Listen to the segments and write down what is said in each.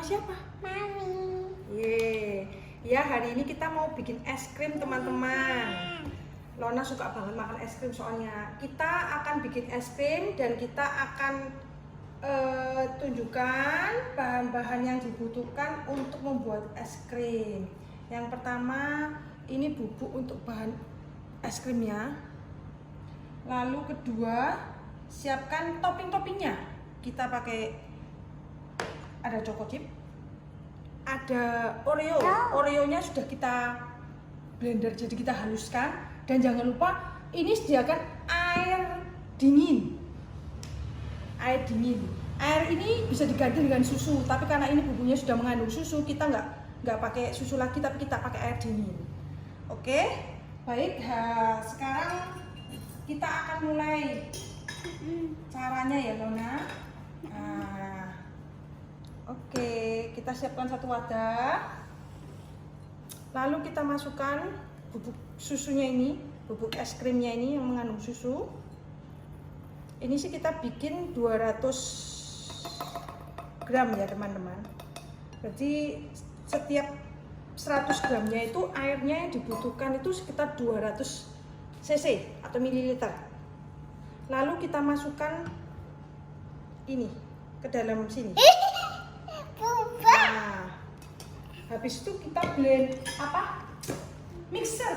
siapa? Mami. Ye, ya hari ini kita mau bikin es krim teman-teman. Lona suka banget makan es krim soalnya. Kita akan bikin es krim dan kita akan tunjukkan bahan-bahan yang dibutuhkan untuk membuat es krim. Yang pertama ini bubuk untuk bahan es krimnya. Lalu kedua siapkan topping-toppingnya. Kita pakai ada choco chip, ada Oreo. Oreonya sudah kita blender, jadi kita haluskan. Dan jangan lupa ini sediakan air dingin. Air dingin. Air ini bisa diganti dengan susu, tapi karena ini bumbunya sudah mengandung susu, kita nggak pakai susu lagi, tapi kita pakai air dingin. Oke, baik. Sekarang kita akan mulai caranya ya, Lona. Oke, kita siapkan satu wadah. Lalu kita masukkan bubuk susunya ini, bubuk es krimnya ini yang mengandung susu. Ini sih kita bikin 200 gram ya teman-teman. Jadi setiap 100 gramnya itu airnya yang dibutuhkan itu sekitar 200 cc atau mililiter. Lalu kita masukkan ini ke dalam sini. Nah, habis itu kita blend kita mixer.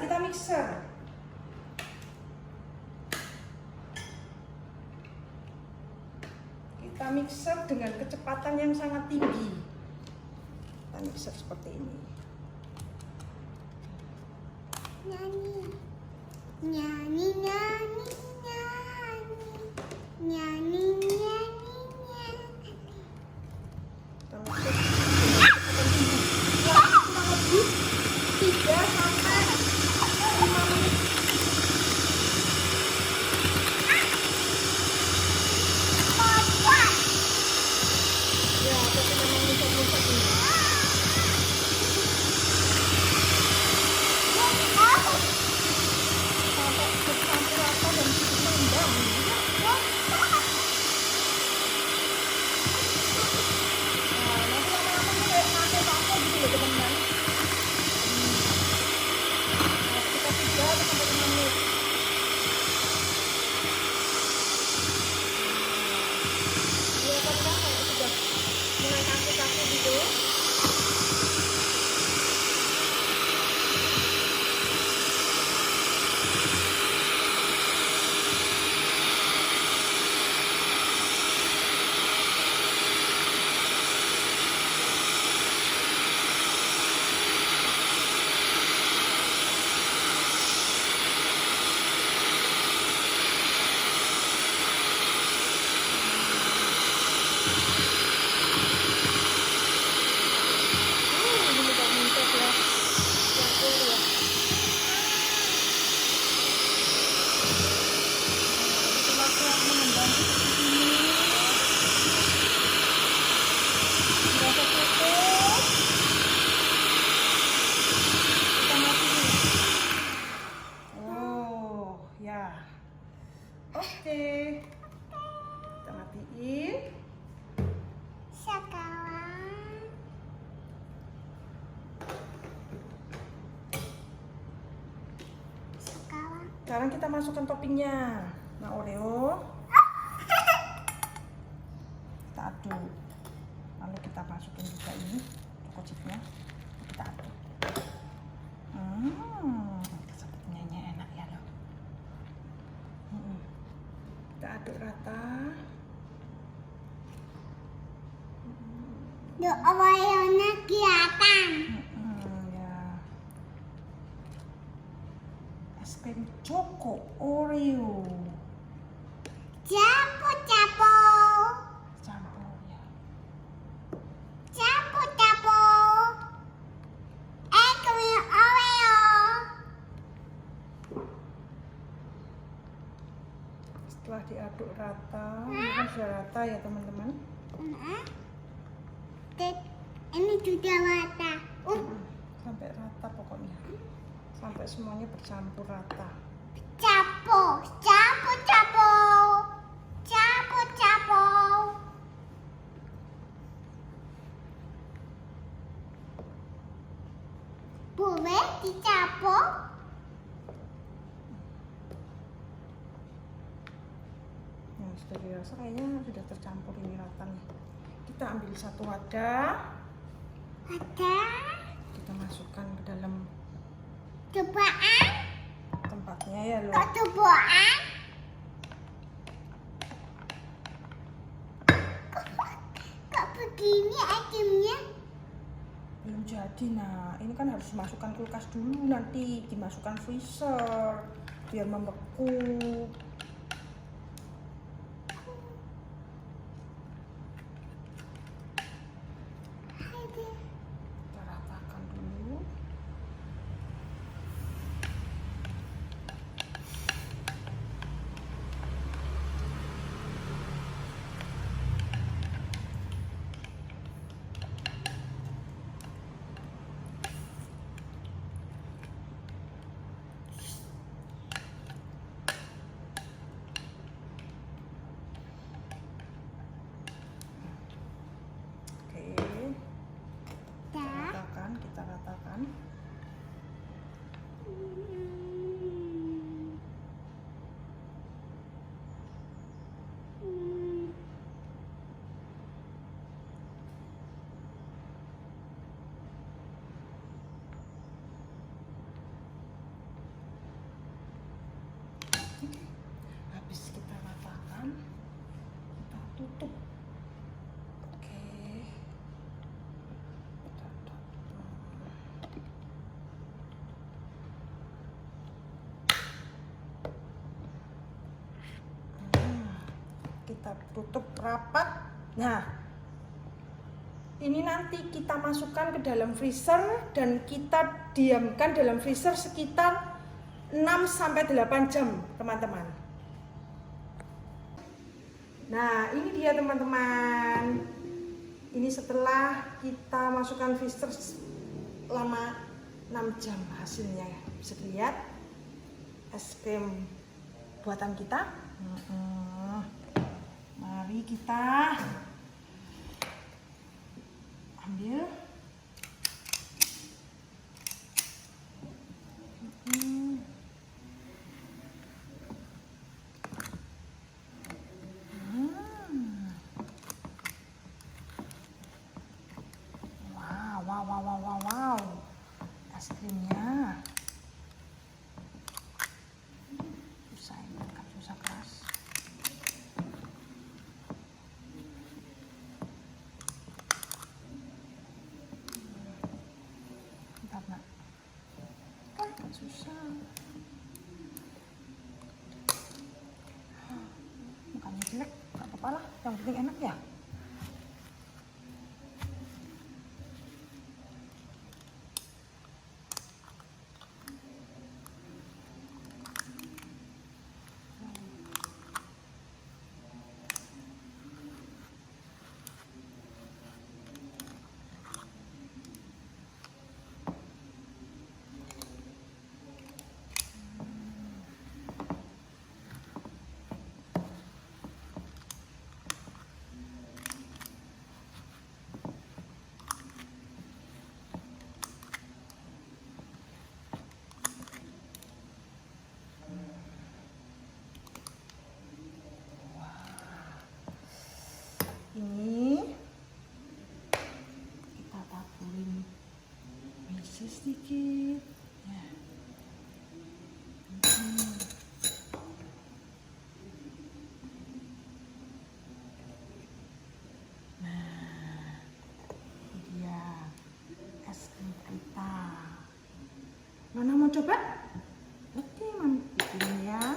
Kita mixer dengan kecepatan yang sangat tinggi. Kita mixer seperti ini. Nyanyi, nyanyi, nyanyi, nyanyi, nyanyi, nyanyi, nyanyi. Kita mixer dengan kecepatan tinggi. Kurang lebih 3 sampai 5 menit. Ya, tapi memang muncul-muncul ini. Sampai bercampur rata dan seimbang. Nah, nanti lama-lama ini kayak pakai gitu ya teman-teman. Nah, sekitar 3 sampai 5 menit. Kelihatan kan kayak sudah mulai kaku-kaku gitu. Ini udah muncul ya. Campur ya. Nah, kita mengembang seperti ini. Berasa cukup. Kita matiin. Oh, ya. Oke. Kita matiin. Sekarang Sekarang kita masukkan toppingnya. Nah, Oreo. Kita aduk. Lalu kita masukin juga ini choco chipnya. Kita aduk. Sepertinya enak ya loh. Kita aduk rata. Oreonya kelihatan. Ya. Es krim Choco Oreo. Capu-capu, Campur ya. capu-capu. Es krim Oreo. Setelah diaduk rata, ini kan sudah rata ya teman-teman. Ini sudah rata. Sampai rata pokoknya. Sampai semuanya bercampur rata. Capu, capu-capu, capu-capu. Misteri rasa kayaknya sudah tercampur ini rata nih. Kita ambil satu wadah, Ada kita masukkan ke dalam cobaan. tempatnya ya loh. Kok cobaan? Kok begini itemnya? Belum jadi. Nah, ini kan harus dimasukkan kulkas dulu, nanti dimasukkan freezer biar membeku. Ada. Kita ratakan dulu. Oke, Dah. kita ratakan. Habis kita ratakan, kita tutup. Oke. Kita tutup. Kita tutup rapat. Nah, ini nanti kita masukkan ke dalam freezer dan kita diamkan dalam freezer sekitar 6-8 jam, teman-teman. Nah, ini dia teman-teman. Ini setelah kita masukkan freezer lama 6 jam hasilnya. Bisa dilihat es krim buatan kita. Mari kita ambil. Wow, es krimnya. Susah ini, angkat susah keras. Bentar nak, kan susah. Mukanya jelek, gak apa-apa lah. Yang penting enak ya. Ini kita taburin misi sedikit ya. Nah, ini dia es krim kita. Mana mau coba? Oke, mami bikin ya.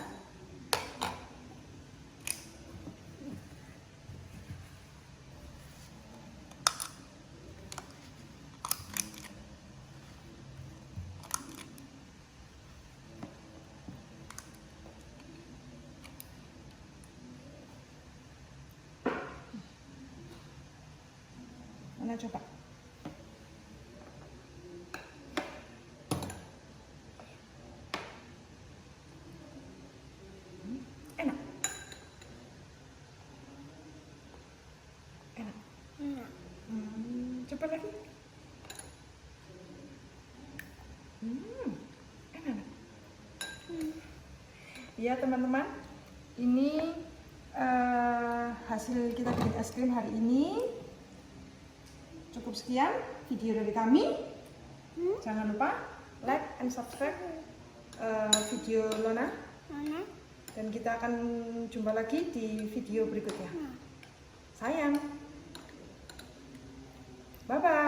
Mana coba? Enak. Enak. Coba lagi. Enak. Ya teman-teman, ini hasil kita bikin es krim hari ini. Cukup sekian video dari kami. Jangan lupa like and subscribe video Lona. Dan kita akan jumpa lagi di video berikutnya. Sayang. Bye-bye.